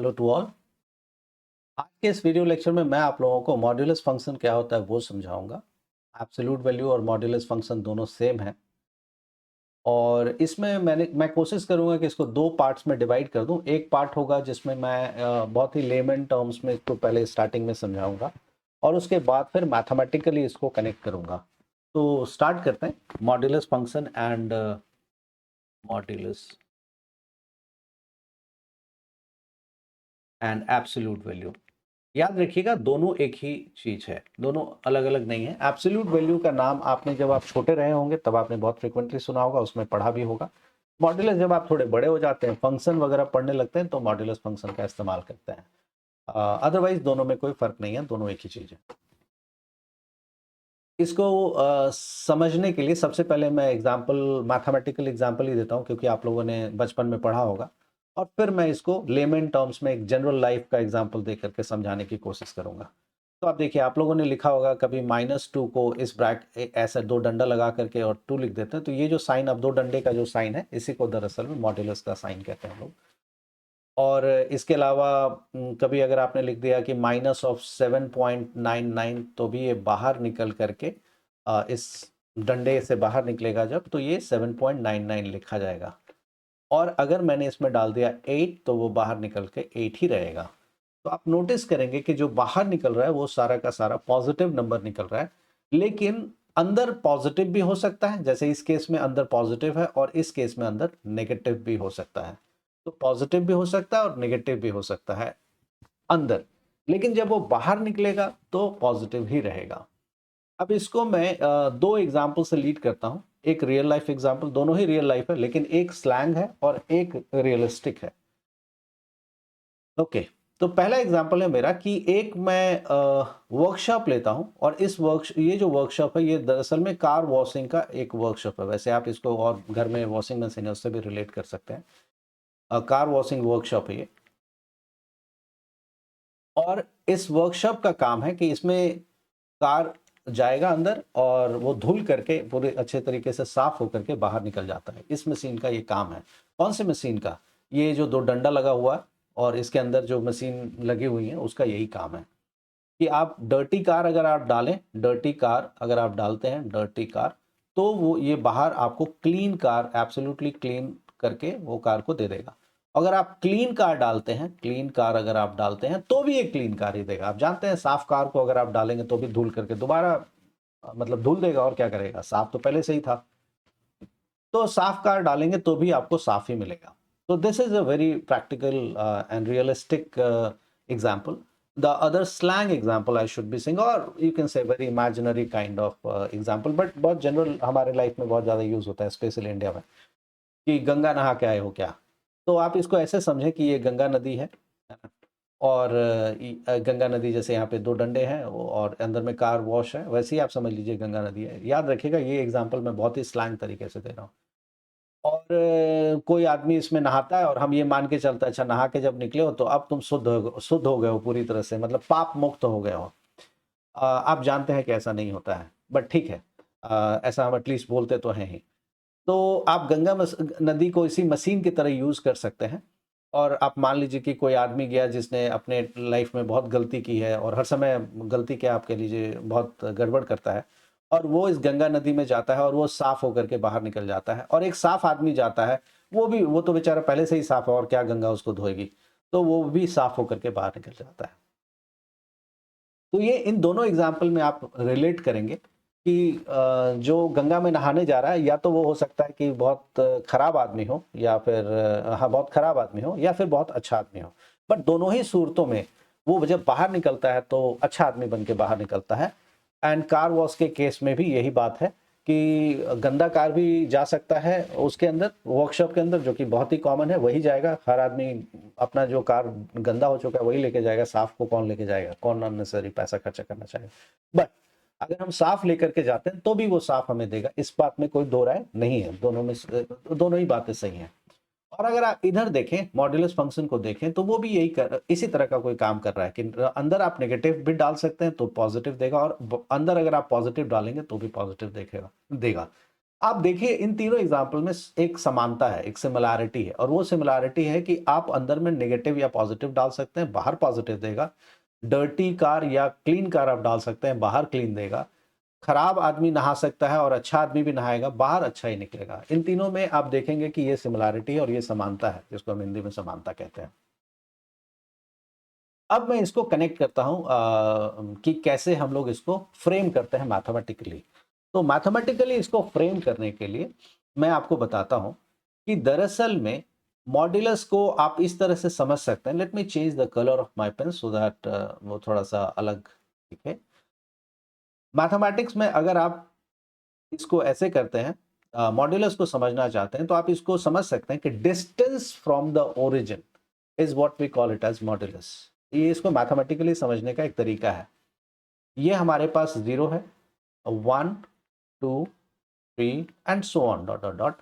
Hello to all. आज के इस वीडियो लेक्चर में मैं आप लोगों को मॉड्यूलस फंक्शन क्या होता है वो समझाऊंगा। एब्सोल्यूट वैल्यू और मॉड्यूलस फंक्शन दोनों सेम हैं और इसमें मैं कोशिश करूंगा कि इसको दो पार्ट्स में डिवाइड कर दूं। एक पार्ट होगा जिसमें मैं बहुत ही लेमन टर्म्स में इसको पहले स्टार्टिंग में समझाऊंगा और उसके बाद फिर मैथमेटिकली इसको कनेक्ट करूंगा। तो स्टार्ट करते हैं modulus function and modulus and absolute value. याद रखिएगा दोनों एक ही चीज है, दोनों अलग अलग नहीं है। एब्सोल्यूट वैल्यू का नाम आपने जब आप छोटे रहे होंगे तब आपने बहुत फ्रिक्वेंटली सुना होगा, उसमें पढ़ा भी होगा। मॉड्यूलस जब आप थोड़े बड़े हो जाते हैं, फंक्शन वगैरह पढ़ने लगते हैं तो मॉड्यूलस फंक्शन का इस्तेमाल करते हैं। अदरवाइज दोनों में कोई फर्क नहीं है, दोनों एक ही चीज है। इसको समझने के लिए सबसे पहले मैं एग्जाम्पल, मैथमेटिकल एग्जाम्पल ही देता हूँ क्योंकि आप लोगों ने बचपन में पढ़ा होगा, और फिर मैं इसको लेमन टर्म्स में एक जनरल लाइफ का एग्जाम्पल दे करके समझाने की कोशिश करूंगा। तो आप देखिए, आप लोगों ने लिखा होगा कभी -2 को इस ऐसे दो डंडा लगा करके और 2 लिख देते हैं, तो ये जो साइन, अब दो डंडे का जो साइन है, इसी को दरअसल में मॉड्यूलस का साइन कहते हैं हम लोग। और इसके अलावा कभी अगर आपने लिख दिया कि -7.99, तो भी ये बाहर निकल करके इस डंडे से बाहर निकलेगा जब, तो ये 7.99 लिखा जाएगा। और अगर मैंने इसमें डाल दिया 8 तो वो बाहर निकल के 8 ही रहेगा। तो आप नोटिस करेंगे कि जो बाहर निकल रहा है वो सारा का सारा पॉजिटिव नंबर निकल रहा है, लेकिन अंदर पॉजिटिव भी हो सकता है। जैसे इस केस में अंदर पॉजिटिव है और इस केस में अंदर नेगेटिव भी हो सकता है। तो पॉजिटिव भी हो सकता है और नेगेटिव भी हो सकता है अंदर, लेकिन जब वो बाहर निकलेगा तो पॉजिटिव ही रहेगा। अब इसको मैं दो एग्जाम्पल से लीड करता हूं। एक रियल लाइफ एग्जाम्पल, दोनों ही रियल लाइफ है लेकिन एक स्लैंग है और एक रियलिस्टिक है। ओके, तो पहला एग्जाम्पल है मेरा कि एक मैं वर्कशॉप लेता हूं और ये जो वर्कशॉप है ये दरअसल में कार वॉशिंग का एक वर्कशॉप है। वैसे आप इसको और घर में वॉशिंग मशीन है उससे भी रिलेट कर सकते हैं। कार वॉशिंग वर्कशॉप है ये। और इस वर्कशॉप का काम है कि इसमें कार जाएगा अंदर और वो धुल करके पूरे अच्छे तरीके से साफ होकर के बाहर निकल जाता है। इस मशीन का ये काम है। कौन सी मशीन का? ये जो दो डंडा लगा हुआ है और इसके अंदर जो मशीन लगी हुई है उसका यही काम है कि आप डर्टी कार अगर आप डालें, डर्टी कार अगर आप डालते हैं, डर्टी कार, तो वो ये बाहर आपको क्लीन कार, एब्सोल्युटली क्लीन करके वो कार को दे देगा। अगर आप क्लीन कार डालते हैं, क्लीन कार अगर आप डालते हैं तो भी ये क्लीन कार ही देगा। आप जानते हैं साफ कार को अगर आप डालेंगे तो भी धुल करके दोबारा मतलब धुल देगा, और क्या करेगा, साफ तो पहले से ही था। तो साफ कार डालेंगे तो भी आपको साफ ही मिलेगा। तो this is a very practical and realistic example. The other slang example I should be saying, or you can say very imaginary kind of example, but बहुत जनरल हमारे लाइफ में बहुत ज़्यादा यूज होता है, स्पेशली इंडिया में, कि गंगा नहा के आए हो क्या। तो आप इसको ऐसे समझें कि ये गंगा नदी है ना? और गंगा नदी जैसे यहाँ पे दो डंडे हैं और अंदर में कार वॉश है, वैसे ही आप समझ लीजिए गंगा नदी है। याद रखिएगा ये एग्जाम्पल मैं बहुत ही स्लैंग तरीके से दे रहा हूँ। और कोई आदमी इसमें नहाता है और हम ये मान के चलते हैं अच्छा नहा के जब निकले हो तो अब तुम शुद्ध हो गए हो पूरी तरह से, मतलब पाप मुक्त हो गए हो। आप जानते हैं कि ऐसा नहीं होता है, बट ठीक है, ऐसा हम एटलीस्ट बोलते तो हैं ही। तो आप नदी को इसी मशीन की तरह यूज कर सकते हैं। और आप मान लीजिए कि कोई आदमी गया जिसने अपने लाइफ में बहुत गलती की है, और हर समय गलती क्या आप कह लीजिए बहुत गड़बड़ करता है, और वो इस गंगा नदी में जाता है और वो साफ होकर के बाहर निकल जाता है। और एक साफ आदमी जाता है, वो तो बेचारा पहले से ही साफ है और क्या गंगा उसको धोएगी, तो वो भी साफ होकर के बाहर निकल जाता है। तो ये इन दोनों एग्जाम्पल में आप रिलेट करेंगे कि जो गंगा में नहाने जा रहा है या तो वो हो सकता है कि बहुत खराब आदमी हो, या फिर हाँ बहुत खराब आदमी हो, या फिर बहुत अच्छा आदमी हो। बट दोनों ही सूरतों में वो जब बाहर निकलता है तो अच्छा आदमी बन के बाहर निकलता है। एंड कार वॉश के केस में भी यही बात है कि गंदा कार भी जा सकता है उसके अंदर, वर्कशॉप के अंदर, जो कि बहुत ही कॉमन है, वही जाएगा। हर आदमी अपना जो कार गंदा हो चुका है वही लेके जाएगा, साफ को कौन लेके जाएगा, कौन अननेसेसरी पैसा खर्चा करना चाहेगा। बट अगर हम साफ लेकर के जाते हैं तो भी वो साफ हमें देगा, इस बात में कोई दो राय नहीं है। दोनों ही बातें सही हैं। और अगर आप इधर देखें, मॉड्यूलस फंक्शन को देखें, तो वो भी इसी तरह का कोई काम कर रहा है कि अंदर आप नेगेटिव भी डाल सकते हैं तो पॉजिटिव देगा, और अंदर अगर आप पॉजिटिव डालेंगे तो भी पॉजिटिव देगा। आप देखिए इन तीनों एग्जाम्पल में एक समानता है, एक सिमिलैरिटी है, और वो सिमिलैरिटी है कि आप अंदर में नेगेटिव या पॉजिटिव डाल सकते हैं, बाहर पॉजिटिव देगा। डर्टी कार या क्लीन कार आप डाल सकते हैं, बाहर क्लीन देगा। खराब आदमी नहा सकता है और अच्छा आदमी भी नहाएगा, बाहर अच्छा ही निकलेगा। इन तीनों में आप देखेंगे कि ये सिमिलैरिटी और ये समानता है, जिसको हम हिंदी में समानता कहते हैं। अब मैं इसको कनेक्ट करता हूं कि कैसे हम लोग इसको फ्रेम करते हैं मैथमेटिकली। तो मैथमेटिकली इसको फ्रेम करने के लिए मैं आपको बताता हूं कि दरअसल में मॉड्यूलस को आप इस तरह से समझ सकते हैं। Let me change the colour of my pen so that वो थोड़ा सा अलग दिखे। मैथमेटिक्स में अगर आप इसको ऐसे करते हैं, मॉड्यूलस को समझना चाहते हैं, तो आप इसको समझ सकते हैं कि distance from the origin is what we call it as modulus. ये इसको मैथमेटिकली समझने का एक तरीका है। ये हमारे पास 0 है, 1 2 3 and so on dot dot dot.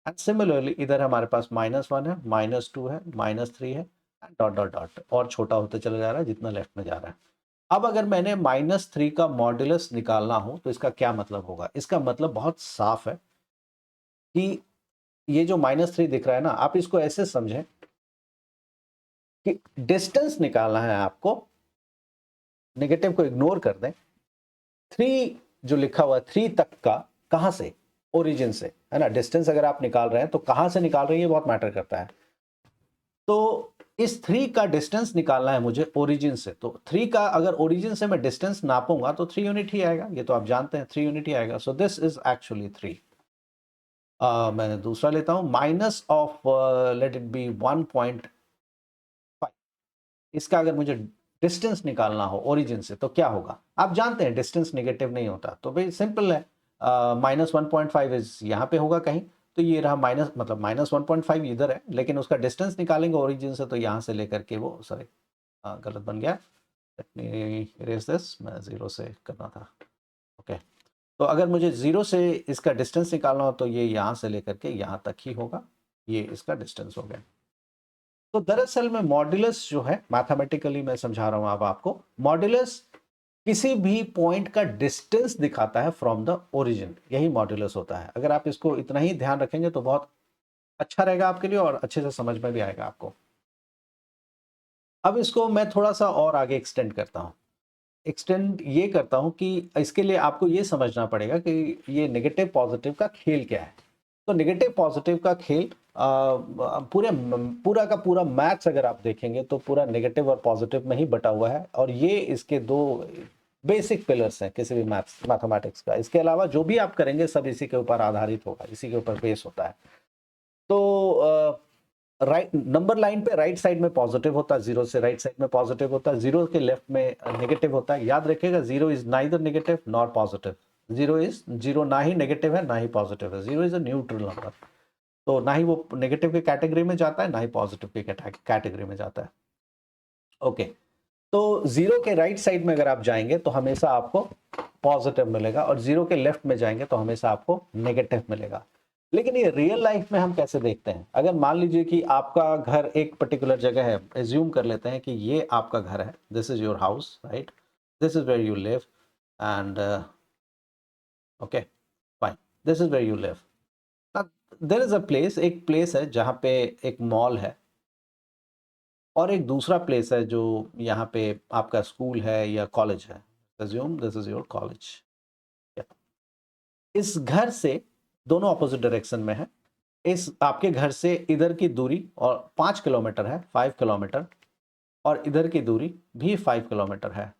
And similarly इधर हमारे पास -1 है, -2 है, -3 है, एंड डॉट डॉट डॉट, और छोटा होते चला जा रहा है जितना लेफ्ट में जा रहा है। अब अगर मैंने -3 का मॉड्यूलस निकालना हो तो इसका क्या मतलब होगा? इसका मतलब बहुत साफ है कि ये जो -3 दिख रहा है ना, आप इसको ऐसे समझें कि डिस्टेंस निकालना है आपको, नेगेटिव को इग्नोर कर दें। 3 जो लिखा हुआ है 3 तक का, कहां से? ओरिजिन से, है ना। डिस्टेंस अगर आप निकाल रहे हैं तो कहां से निकाल रहे हैं ये बहुत मैटर करता है। तो इस 3 का डिस्टेंस निकालना है मुझे ओरिजिन से। तो 3 का अगर ओरिजिन से मैं डिस्टेंस नापूंगा तो 3 यूनिट ही आएगा, ये तो आप जानते हैं 3 यूनिट ही आएगा। So this is actually 3। मैं दूसरा लेता हूं, minus of let it be 1.5। इसका अगर मुझे डिस्टेंस निकालना हो ओरिजिन से तो क्या होगा? आप जानते हैं डिस्टेंस नेगेटिव नहीं होता, तो भाई सिंपल है, -1.5 इज यहाँ पे होगा कहीं, तो ये रहा माइनस, मतलब -1.5 इधर है, लेकिन उसका डिस्टेंस निकालेंगे ओरिजिन से तो यहाँ से लेकर के वो, सॉरी गलत बन गया, लेट मी इरेज दिस, मैं 0 से करना था। ओके, तो अगर मुझे 0 से इसका डिस्टेंस निकालना हो तो ये यहाँ से लेकर के यहाँ तक ही होगा, ये इसका डिस्टेंस हो गया। तो दरअसल में मॉड्यूलस जो है, मैथमेटिकली मैं समझा रहा हूं अब आपको, मॉड्यूलस किसी भी पॉइंट का डिस्टेंस दिखाता है फ्रॉम द ओरिजिन, यही मॉड्यूलस होता है। अगर आप इसको इतना ही ध्यान रखेंगे तो बहुत अच्छा रहेगा आपके लिए और अच्छे से समझ में भी आएगा आपको। अब इसको मैं थोड़ा सा और आगे एक्सटेंड करता हूं। एक्सटेंड ये करता हूं कि इसके लिए आपको ये समझना पड़ेगा कि ये नेगेटिव पॉजिटिव का खेल क्या है। तो नेगेटिव पॉजिटिव का खेल, पूरा का पूरा मैथ्स अगर आप देखेंगे तो पूरा नेगेटिव और पॉजिटिव में ही बटा हुआ है, और ये इसके दो बेसिक पिलर्स हैं किसी भी मैथमेटिक्स का। इसके अलावा जो भी आप करेंगे सब इसी के ऊपर आधारित होगा, इसी के ऊपर बेस होता है। तो राइट नंबर लाइन पे राइट साइड में पॉजिटिव होता है, 0 से राइट साइड में पॉजिटिव होता है, 0 के लेफ्ट में नेगेटिव होता है। याद रखिएगा 0 is neither negative nor positive. 0 ना ही नेगेटिव है ना ही पॉजिटिव है, 0 इज अ न्यूट्रल नंबर। तो ना ही वो नेगेटिव के कैटेगरी में जाता है ना ही पॉजिटिव के कैटेगरी में जाता है। ओके, तो 0 के राइट साइड में अगर आप जाएंगे तो हमेशा आपको पॉजिटिव मिलेगा, और 0 के लेफ्ट में जाएंगे तो हमेशा आपको नेगेटिव मिलेगा। लेकिन ये रियल लाइफ में हम कैसे देखते हैं? अगर मान लीजिए कि आपका घर एक पर्टिकुलर जगह है, एज्यूम कर लेते हैं कि ये आपका घर है, this is your house, right, this is where you live, and okay fine, this is where you live. There is a place, एक प्लेस है जहाँ पे एक मॉल है, और एक दूसरा प्लेस है जो यहाँ पे आपका स्कूल है या कॉलेज है। Assume this is your college. इस घर से दोनों ऑपोजिट डायरेक्शन में है। इस आपके घर से इधर की दूरी और 5 किलोमीटर है, 5 किलोमीटर, और इधर की दूरी भी 5 किलोमीटर है।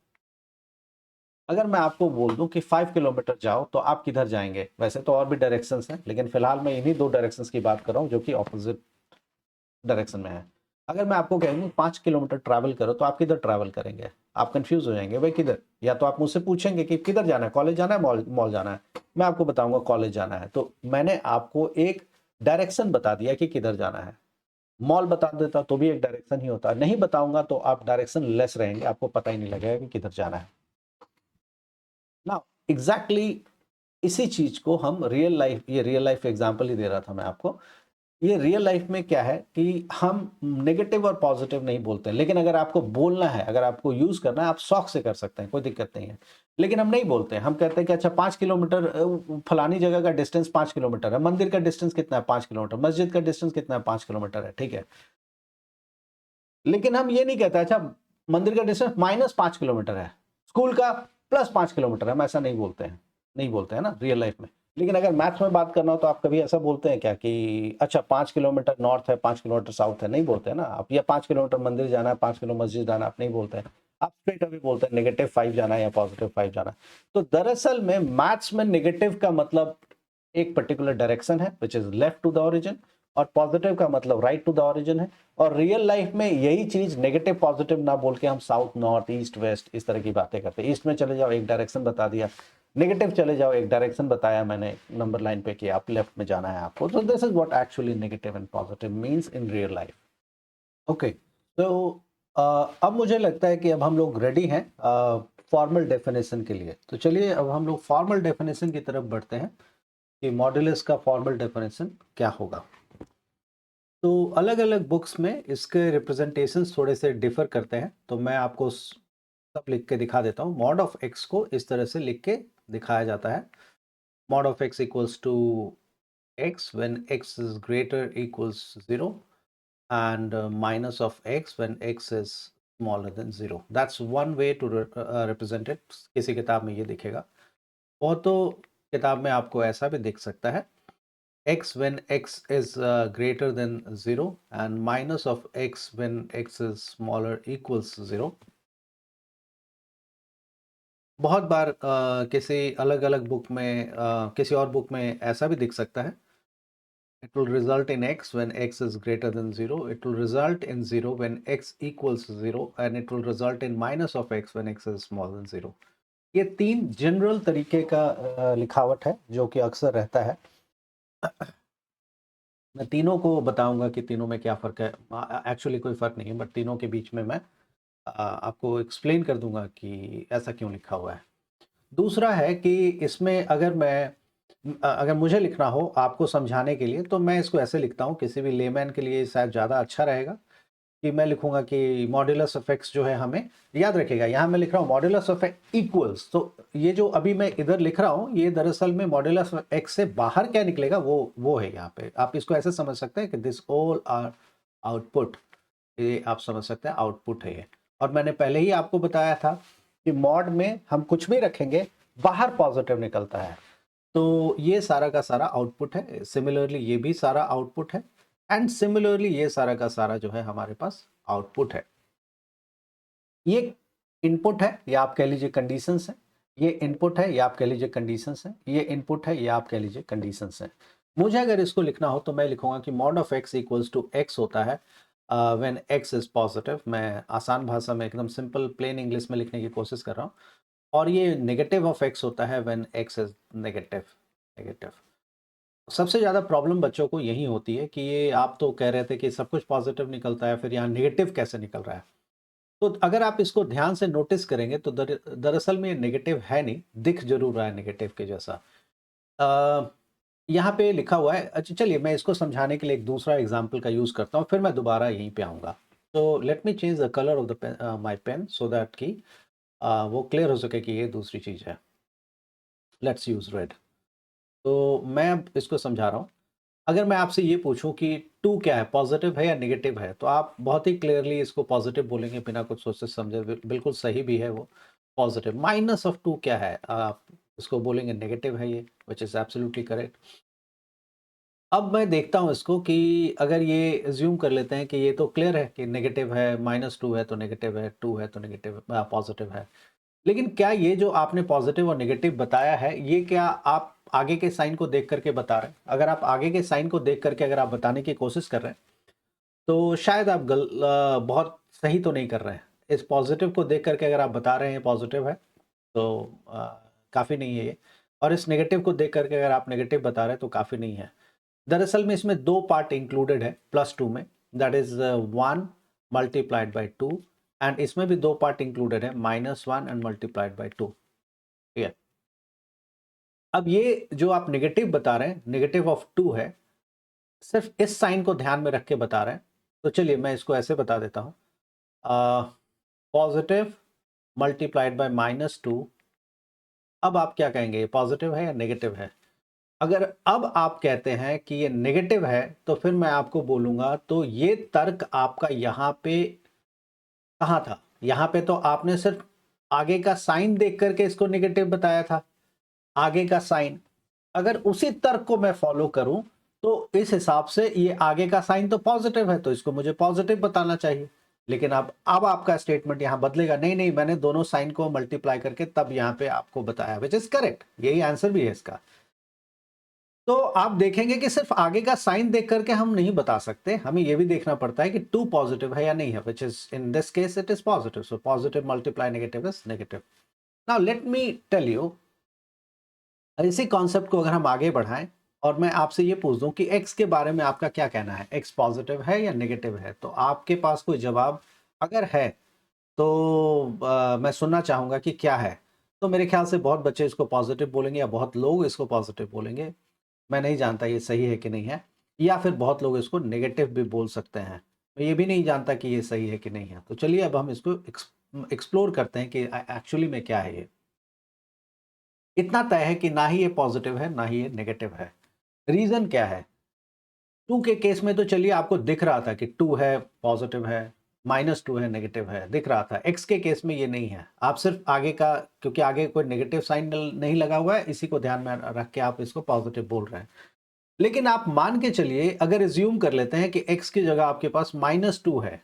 अगर मैं आपको बोल दूं कि 5 किलोमीटर जाओ तो आप किधर जाएंगे? वैसे तो और भी डायरेक्शंस हैं, लेकिन फिलहाल मैं इन्हीं दो डायरेक्शंस की बात कर रहा हूं जो कि ऑपोजिट डायरेक्शन में है। अगर मैं आपको कह दूं 5 किलोमीटर ट्रैवल करो तो आप किधर ट्रैवल करेंगे? आप कंफ्यूज हो जाएंगे, भाई किधर? या तो आप मुझसे पूछेंगे कि किधर जाना है, कॉलेज जाना है, मॉल जाना है। मैं आपको बताऊंगा कॉलेज जाना है, तो मैंने आपको एक डायरेक्शन बता दिया कि किधर जाना है। मॉल बता देता तो भी एक डायरेक्शन ही होता, नहीं बताऊंगा तो आप डायरेक्शन लेस रहेंगे, आपको पता ही नहीं लगेगा कि किधर जाना है ना। एग्जैक्टली इसी चीज को हम रियल लाइफ, ये रियल लाइफ एग्जांपल ही दे रहा था मैं आपको, ये रियल लाइफ में क्या है कि हम नेगेटिव और पॉजिटिव नहीं बोलते हैं, लेकिन अगर आपको बोलना है, अगर आपको यूज करना है, आप शौक से कर सकते हैं, कोई दिक्कत नहीं है। लेकिन हम नहीं बोलते हैं, हम कहते हैं कि अच्छा 5 किलोमीटर, फलानी जगह का डिस्टेंस 5 किलोमीटर है, मंदिर का डिस्टेंस कितना है 5 किलोमीटर, मस्जिद का डिस्टेंस कितना है 5 किलोमीटर है, ठीक है। लेकिन हम ये नहीं कहते अच्छा मंदिर का डिस्टेंस -5 किलोमीटर है, स्कूल का +5 किलोमीटर है, हम ऐसा नहीं बोलते हैं, नहीं बोलते हैं ना रियल लाइफ में। लेकिन अगर मैथ्स में बात करना हो तो आप कभी ऐसा बोलते हैं क्या कि अच्छा 5 किलोमीटर नॉर्थ है, 5 किलोमीटर साउथ है, नहीं बोलते हैं ना आप। या 5 किलोमीटर मंदिर जाना है, 5 किलो मस्जिद जाना है, आप नहीं बोलते हैं। आप स्ट्रेट अवे बोलते हैं -5 जाना है या +5 जाना है। तो दरअसल में मैथ्स में नेगेटिव का मतलब एक पर्टिकुलर डायरेक्शन है which is left to the origin, और पॉजिटिव का मतलब राइट टू द ओरिजिन है। और रियल लाइफ में यही चीज नेगेटिव पॉजिटिव ना बोल के हम साउथ नॉर्थ ईस्ट वेस्ट इस तरह की बातें करते हैं। ईस्ट में चले जाओ एक डायरेक्शन बता दिया, नेगेटिव चले जाओ एक डायरेक्शन बताया मैंने नंबर लाइन पे कि आप लेफ्ट में जाना है आपको। तो this is what actually negative and positive means in real life. Okay, तो अब मुझे लगता है कि अब हम लोग रेडी हैं फॉर्मल डेफिनेशन के लिए। तो चलिए अब हम लोग फॉर्मल डेफिनेशन की तरफ बढ़ते हैं कि मॉड्यूलस का फॉर्मल डेफिनेशन क्या होगा। तो अलग अलग बुक्स में इसके रिप्रेजेंटेशंस थोड़े से डिफर करते हैं, तो मैं आपको सब लिख के दिखा देता हूँ। मॉड ऑफ एक्स को इस तरह से लिख के दिखाया जाता है। Mod of x equals to x when x is greater equals 0 and minus of x when x is smaller than 0. That's one way to represent it. किसी किताब में ये दिखेगा, और तो किताब में आपको ऐसा भी दिख सकता है x when x is greater than 0 and minus of x when x is smaller equals 0. बहुत बार किसी अलग अलग बुक में किसी और बुक में ऐसा भी दिख सकता है, it will result in x when x is greater than 0, it will result in 0 when x equals 0, and it will result in minus of x when x is smaller than 0. ये तीन general तरीके का लिखावट है जो कि अक्सर रहता है। मैं तीनों को बताऊंगा कि तीनों में क्या फ़र्क है। एक्चुअली कोई फ़र्क नहीं है, बट तीनों के बीच में मैं आपको एक्सप्लेन कर दूंगा कि ऐसा क्यों लिखा हुआ है। दूसरा है कि इसमें अगर मुझे लिखना हो आपको समझाने के लिए, तो मैं इसको ऐसे लिखता हूँ, किसी भी लेमैन के लिए शायद ज़्यादा अच्छा रहेगा कि मैं लिखूंगा कि मॉड्यूलस ऑफ एक्स जो है, हमें याद रखेगा यहाँ मैं लिख रहा हूँ मॉड्यूलस ऑफ इक्वल्स। तो ये जो अभी मैं इधर लिख रहा हूँ, ये दरअसल में मॉड्यूलस ऑफ एक्स से बाहर क्या निकलेगा वो है यहाँ पे। आप इसको ऐसे समझ सकते हैं कि दिस ऑल आर आउटपुट, ये आप समझ सकते हैं आउटपुट है ये। और मैंने पहले ही आपको बताया था कि मॉड में हम कुछ भी रखेंगे बाहर पॉजिटिव निकलता है, तो ये सारा का सारा आउटपुट है। सिमिलरली ये भी सारा आउटपुट है, एंड सिमिलरली ये सारा का सारा जो है हमारे पास आउटपुट है। ये इनपुट है या आप कह लीजिए कंडीशंस है, ये इनपुट है या आप कह लीजिए कंडीशंस है, ये इनपुट है या आप कह लीजिए कंडीशंस है। मुझे अगर इसको लिखना हो तो मैं लिखूंगा कि mod of x equals to x होता है व्हेन एक्स इज पॉजिटिव। मैं आसान भाषा में एकदम सिंपल प्लेन इंग्लिश में लिखने की कोशिश कर रहा हूँ। और ये नेगेटिव ऑफ एक्स होता है when x is negative. Negative सबसे ज़्यादा प्रॉब्लम बच्चों को यही होती है कि ये आप तो कह रहे थे कि सब कुछ पॉजिटिव निकलता है, फिर यहाँ नेगेटिव कैसे निकल रहा है। तो अगर आप इसको ध्यान से नोटिस करेंगे तो दरअसल में ये नेगेटिव है नहीं, दिख जरूर रहा है नेगेटिव के जैसा। यहाँ पे लिखा हुआ है। अच्छा चलिए मैं इसको समझाने के लिए एक दूसरा एग्जाम्पल का यूज़ करता हूँ, फिर मैं दोबारा यहीं पे आऊँगा। तो let me change the colour of the my pen so that कि वो क्लियर हो सके कि ये दूसरी चीज़ है। Let's use red. तो मैं अब इसको समझा रहा हूँ। अगर मैं आपसे ये पूछूं कि टू क्या है, पॉजिटिव है या नेगेटिव है, तो आप बहुत ही क्लियरली इसको पॉजिटिव बोलेंगे बिना कुछ सोचे समझे। बिल्कुल सही भी है वो, पॉजिटिव। माइनस ऑफ टू क्या है, आप इसको बोलेंगे नेगेटिव है ये, विच इज एब्सोल्युटली करेक्ट। अब मैं देखता हूँ इसको कि अगर ये एज्यूम कर लेते हैं कि ये तो क्लियर है कि नेगेटिव है, -2 है तो नेगेटिव है, 2 है तो नेगेटिव पॉजिटिव है। लेकिन क्या ये जो आपने पॉजिटिव और नेगेटिव बताया है, ये क्या आप आगे के साइन को देख करके बता रहे हैं? अगर आप आगे के साइन को देख करके अगर आप बताने की कोशिश कर रहे हैं, तो शायद आप बहुत सही तो नहीं कर रहे हैं। इस पॉजिटिव को देख करके अगर आप बता रहे हैं पॉजिटिव है, तो काफ़ी नहीं है ये। और इस नेगेटिव को देख करके अगर आप नेगेटिव बता रहे हैं, तो काफ़ी नहीं है। दरअसल में इसमें 2 पार्ट इंक्लूडेड है +2 में, that is 1 multiplied by 2, and इसमें भी 2 पार्ट इंक्लूडेड है, -1 एंड मल्टीप्लाइड बाय 2। ठीक है? अब ये जो आप नेगेटिव बता रहे हैं, नेगेटिव ऑफ 2 है, सिर्फ इस साइन को ध्यान में रख के बता रहे हैं। तो चलिए मैं इसको ऐसे बता देता हूँ, पॉजिटिव मल्टीप्लाइड बाय -2। अब आप क्या कहेंगे, ये पॉजिटिव है या नेगेटिव है? अगर अब आप कहते हैं कि ये नेगेटिव है तो फिर मैं आपको बोलूंगा तो ये तर्क आपका यहाँ पे कहाँ था? यहाँ पे तो आपने सिर्फ आगे का साइन देख करके इसको नेगेटिव बताया था, आगे का साइन। अगर उसी तर्क को मैं फॉलो करूं तो इस हिसाब से ये आगे का साइन तो पॉजिटिव है, तो इसको मुझे पॉजिटिव बताना चाहिए। लेकिन अब आपका स्टेटमेंट यहां बदलेगा, नहीं नहीं मैंने दोनों साइन को मल्टीप्लाई करके तब यहां पे आपको बताया, विच इज करेक्ट, यही आंसर भी है इसका। तो आप देखेंगे कि सिर्फ आगे का साइन देख करके हम नहीं बता सकते, हमें यह भी देखना पड़ता है कि 2 पॉजिटिव है या नहीं है, which is in this case it is positive, so positive multiply negative is negative. Now let me tell you, इसी कॉन्सेप्ट को अगर हम आगे बढ़ाएं और मैं आपसे ये पूछ दूं कि x के बारे में आपका क्या कहना है, x पॉजिटिव है या नेगेटिव है, तो आपके पास कोई जवाब अगर है तो मैं सुनना चाहूंगा कि क्या है। तो मेरे ख्याल से बहुत बच्चे इसको पॉजिटिव बोलेंगे या बहुत लोग इसको पॉजिटिव बोलेंगे, मैं नहीं जानता ये सही है कि नहीं है, या फिर बहुत लोग इसको नेगेटिव भी बोल सकते हैं, मैं ये भी नहीं जानता कि ये सही है कि नहीं है। तो चलिए अब हम इसको एक्सप्लोर करते हैं कि एक्चुअली में क्या है ये। इतना तय है कि ना ही ये पॉजिटिव है ना ही ये नेगेटिव है। रीजन क्या है? 2 के केस में तो चलिए आपको दिख रहा था कि 2 है पॉजिटिव है, -2 है नेगेटिव है, दिख रहा था। x के केस में ये नहीं है, आप सिर्फ आगे का, क्योंकि आगे कोई नेगेटिव साइन नहीं लगा हुआ है, इसी को ध्यान में रख के आप इसको पॉजिटिव बोल रहे हैं। लेकिन आप मान के चलिए, अगर एज्यूम कर लेते हैं कि x की जगह आपके पास -2 है,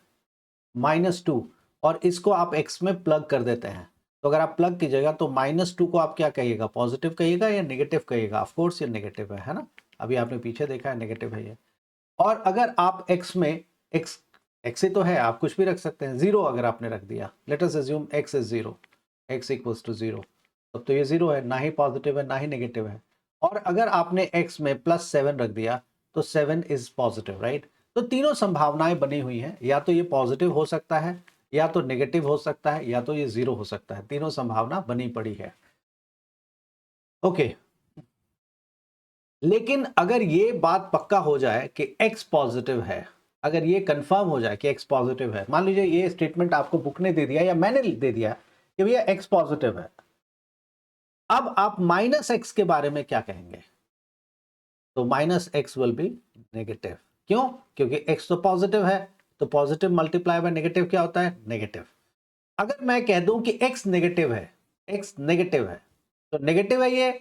-2, और इसको आप x में प्लग कर देते हैं, तो अगर आप प्लग कीजिएगा तो -2 को आप क्या कहिएगा, पॉजिटिव कहिएगा या नेगेटिव कहिएगा? ऑफ कोर्स ये नेगेटिव है ना, अभी आपने पीछे देखा है नेगेटिव है ये। और अगर आप x में x ही तो है, आप कुछ भी रख सकते हैं, 0 अगर आपने रख दिया, let us assume x is 0, x equals to 0, तब तो ये 0 है, ना ही पॉजिटिव है ना ही नेगेटिव है। और अगर आपने x में +7 रख दिया तो 7 इज पॉजिटिव, राइट? तो तीनों संभावनाएं बनी हुई हैं, या तो ये पॉजिटिव हो सकता है, या तो नेगेटिव हो सकता है, या तो ये 0 हो सकता है, तीनों संभावना बनी पड़ी है। ओके, लेकिन अगर ये बात पक्का हो जाए कि x पॉजिटिव है, अगर ये कंफर्म हो जाए कि x पॉजिटिव है, मान लीजिए ये स्टेटमेंट आपको बुक ने दे दिया या मैंने दे दिया कि भैया x पॉजिटिव है, अब आप -x के बारे में क्या कहेंगे? तो -x विल बी नेगेटिव। क्यों? क्योंकि x तो पॉजिटिव है, तो पॉजिटिव मल्टीप्लाई बाय नेगेटिव क्या होता है? नेगेटिव। अगर मैं कह दूं कि x नेगेटिव है, x नेगेटिव है, तो नेगेटिव है ये,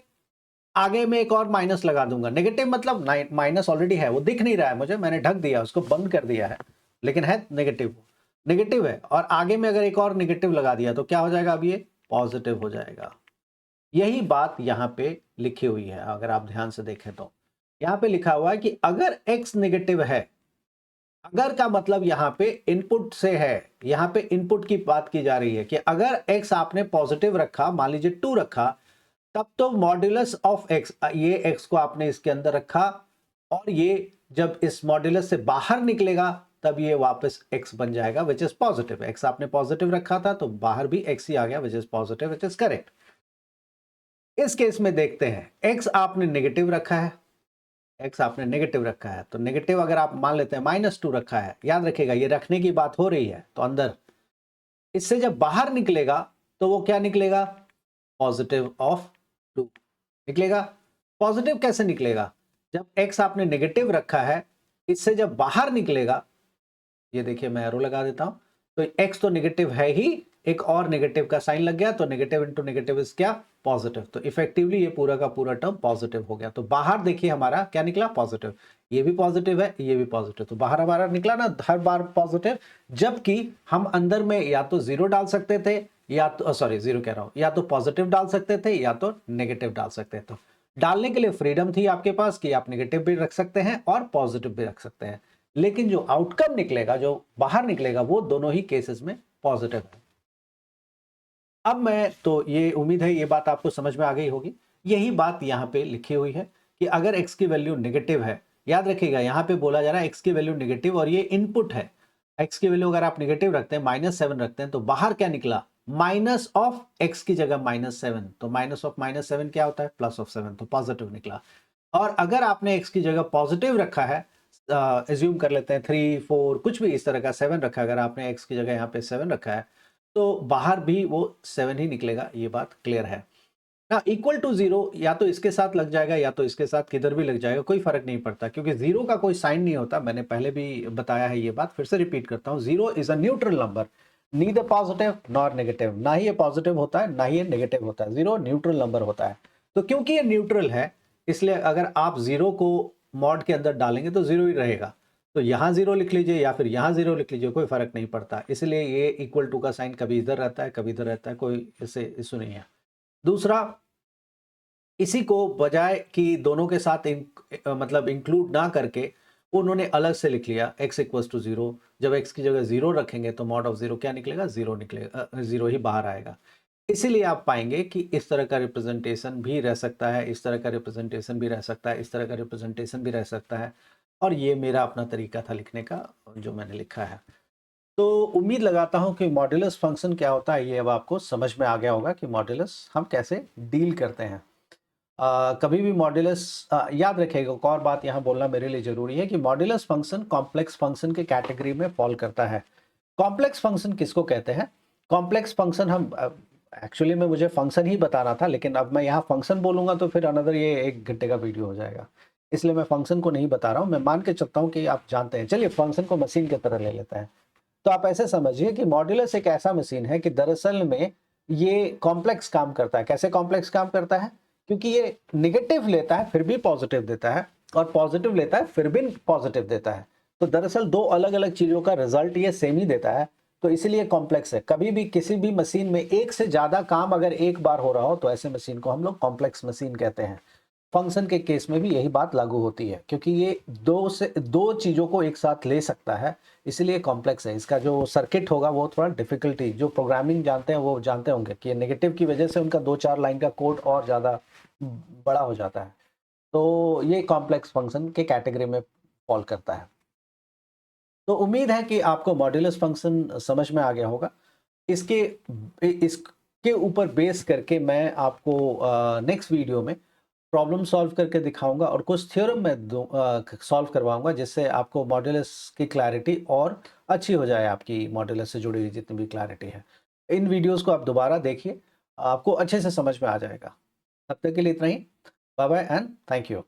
आगे में एक और माइनस लगा दूंगा, नेगेटिव मतलब माइनस ऑलरेडी है, वो दिख नहीं रहा है मुझे, मैंने ढक दिया, उसको बंद कर दिया है, लेकिन है नेगेटिव, नेगेटिव है, और आगे में अगर एक और नेगेटिव लगा दिया तो क्या हो जाएगा? अब ये पॉजिटिव हो जाएगा। यही बात यहाँ पे लिखी हुई है, अगर आप ध्यान से देखें तो यहाँ पे लिखा हुआ है कि अगर x नेगेटिव है, अगर का मतलब यहाँ पे इनपुट से है, यहाँ पे इनपुट की बात की जा रही है कि अगर x आपने पॉजिटिव रखा, मान लीजिए 2 रखा, तब तो मॉड्यूलस ऑफ x, ये x को आपने इसके अंदर रखा, और ये जब इस मॉड्यूलस से बाहर निकलेगा तब ये वापस x बन जाएगा, विच इज पॉजिटिव। x आपने पॉजिटिव रखा था तो बाहर भी x ही आ गया, which is positive, which is correct. इस केस में देखते हैं, x आपने नेगेटिव रखा है, x आपने नेगेटिव रखा है, तो नेगेटिव अगर आप मान लेते हैं -2 रखा है, याद रखिएगा ये रखने की बात हो रही है, तो अंदर इससे जब बाहर निकलेगा तो वो क्या निकलेगा? पॉजिटिव ऑफ 2 निकलेगा। पॉजिटिव कैसे निकलेगा? जब x आपने नेगेटिव रखा है, इससे जब बाहर निकलेगा, ये देखिए मैं एरो लगा देता हूं, तो x तो नेगेटिव है ही, एक और नेगेटिव का साइन लग गया, तो नेगेटिव इंटू नेगेटिव इज क्या? पॉजिटिव। तो इफेक्टिवली ये पूरा का पूरा टर्म पॉजिटिव हो गया। तो बाहर देखिए हमारा क्या निकला? पॉजिटिव। ये भी पॉजिटिव है, ये भी पॉजिटिव, तो बाहर हमारा निकला ना हर बार पॉजिटिव, जबकि हम अंदर में या तो 0 डाल सकते थे, या तो सॉरी 0 कह रहा हूं, या तो पॉजिटिव डाल सकते थे या तो नेगेटिव डाल सकते थे। तो डालने के लिए फ्रीडम थी आपके पास कि आप नेगेटिव भी रख सकते हैं और पॉजिटिव भी रख सकते हैं, लेकिन जो आउटकम निकलेगा, जो बाहर निकलेगा, वो दोनों ही केसेस में पॉजिटिव है। अब मैं तो ये उम्मीद है ये बात आपको समझ में आ गई होगी। यही बात यहाँ पे लिखी हुई है कि अगर x की वैल्यू नेगेटिव है, याद रखिएगा यहाँ पे बोला जा रहा है x की वैल्यू नेगेटिव, और ये इनपुट है। x की वैल्यू अगर आप नेगेटिव रखते हैं, -7 रखते हैं, तो बाहर क्या निकला? माइनस ऑफ x की जगह -7, तो माइनस ऑफ -7 क्या होता है? +7, तो पॉजिटिव निकला। और अगर आपने x की जगह पॉजिटिव रखा है, एज्यूम कर लेते हैं 3, 4 कुछ भी इस तरह का 7 रखा है, अगर आपने x की जगह यहाँ पे 7 रखा है, तो बाहर भी वो 7 ही निकलेगा, ये बात क्लियर है। हाँ, इक्वल टू 0 या तो इसके साथ लग जाएगा या तो इसके साथ, किधर भी लग जाएगा, कोई फ़र्क नहीं पड़ता, क्योंकि 0 का कोई साइन नहीं होता। मैंने पहले भी बताया है ये बात, फिर से रिपीट करता हूँ, 0 is a neutral number, neither positive nor negative, ना ही ये पॉजिटिव होता है, ना ही ये नेगेटिव होता है, 0 न्यूट्रल नंबर होता है। तो क्योंकि ये न्यूट्रल है, इसलिए अगर आप 0 को मॉड के अंदर डालेंगे तो 0 ही रहेगा। तो यहाँ 0 लिख लीजिए या फिर यहाँ 0 लिख लीजिए, कोई फ़र्क नहीं पड़ता। इसलिए ये इक्वल टू का साइन कभी इधर रहता है, कभी इधर रहता है, कोई इससे इश्यू नहीं है। दूसरा, इसी को बजाय कि दोनों के साथ मतलब इंक्लूड ना करके उन्होंने अलग से लिख लिया x इक्वल्स टू 0। जब x की जगह 0 रखेंगे तो मॉड ऑफ 0 क्या निकलेगा? 0 निकलेगा, 0 ही बाहर आएगा। इसीलिए आप पाएंगे कि इस तरह का रिप्रेजेंटेशन भी रह सकता है, इस तरह का रिप्रेजेंटेशन भी रह सकता है, इस तरह का रिप्रेजेंटेशन भी रह सकता है। और ये मेरा अपना तरीका था लिखने का, जो मैंने लिखा है। तो उम्मीद लगाता हूँ कि मॉड्यूलस फंक्शन क्या होता है ये अब आपको समझ में आ गया होगा कि मॉड्यूलस हम कैसे डील करते हैं। कभी भी मॉड्यूलस याद रखिएगा, एक और बात यहाँ बोलना मेरे लिए ज़रूरी है कि मॉड्यूलस फंक्शन कॉम्प्लेक्स फंक्शन के कैटेगरी में फॉल करता है। कॉम्प्लेक्स फंक्शन किसको कहते हैं? कॉम्प्लेक्स फंक्शन हम एक्चुअली में मुझे फंक्शन ही बताना था, लेकिन अब मैं यहाँ फंक्शन बोलूँगा तो फिर अनदर ये 1 घंटे का वीडियो हो जाएगा। इसलिए मैं फंक्शन को नहीं बता रहा हूँ, मैं मान के चलता हूँ कि आप जानते हैं। चलिए फंक्शन को मशीन की तरह ले लेते हैं। तो आप ऐसे समझिए कि मॉड्यूलस एक ऐसा मशीन है कि दरअसल में ये कॉम्प्लेक्स काम करता है। कैसे कॉम्प्लेक्स काम करता है? क्योंकि ये नेगेटिव लेता है फिर भी पॉजिटिव देता है, और पॉजिटिव लेता है फिर भी पॉजिटिव देता है। तो दरअसल दो अलग अलग चीजों का रिजल्ट ये सेम ही देता है, तो इसीलिए कॉम्प्लेक्स है। कभी भी किसी भी मशीन में एक से ज्यादा काम अगर एक बार हो रहा हो तो ऐसे मशीन को हम लोग कॉम्प्लेक्स मशीन कहते हैं। फंक्शन के केस में भी यही बात लागू होती है, क्योंकि ये दो चीजों को एक साथ ले सकता है, इसलिए कॉम्प्लेक्स है। इसका जो सर्किट होगा वो थोड़ा डिफिकल्टी, जो प्रोग्रामिंग जानते हैं वो जानते होंगे कि नेगेटिव की वजह से उनका 2-4 लाइन का कोड और ज़्यादा बड़ा हो जाता है। तो ये कॉम्प्लेक्स फंक्शन के कैटेगरी में फॉल करता है। तो उम्मीद है कि आपको मॉड्यूलस फंक्शन समझ में आ गया होगा। इसके इसके ऊपर बेस करके मैं आपको नेक्स्ट वीडियो में प्रॉब्लम सॉल्व करके दिखाऊंगा और कुछ थ्योरम मैं सॉल्व करवाऊंगा, जिससे आपको मॉड्यूलस की क्लैरिटी और अच्छी हो जाए, आपकी मॉड्यूलस से जुड़ी हुई जितनी भी क्लैरिटी है। इन वीडियोस को आप दोबारा देखिए, आपको अच्छे से समझ में आ जाएगा। तब तक के लिए इतना ही। Bye bye and thank you.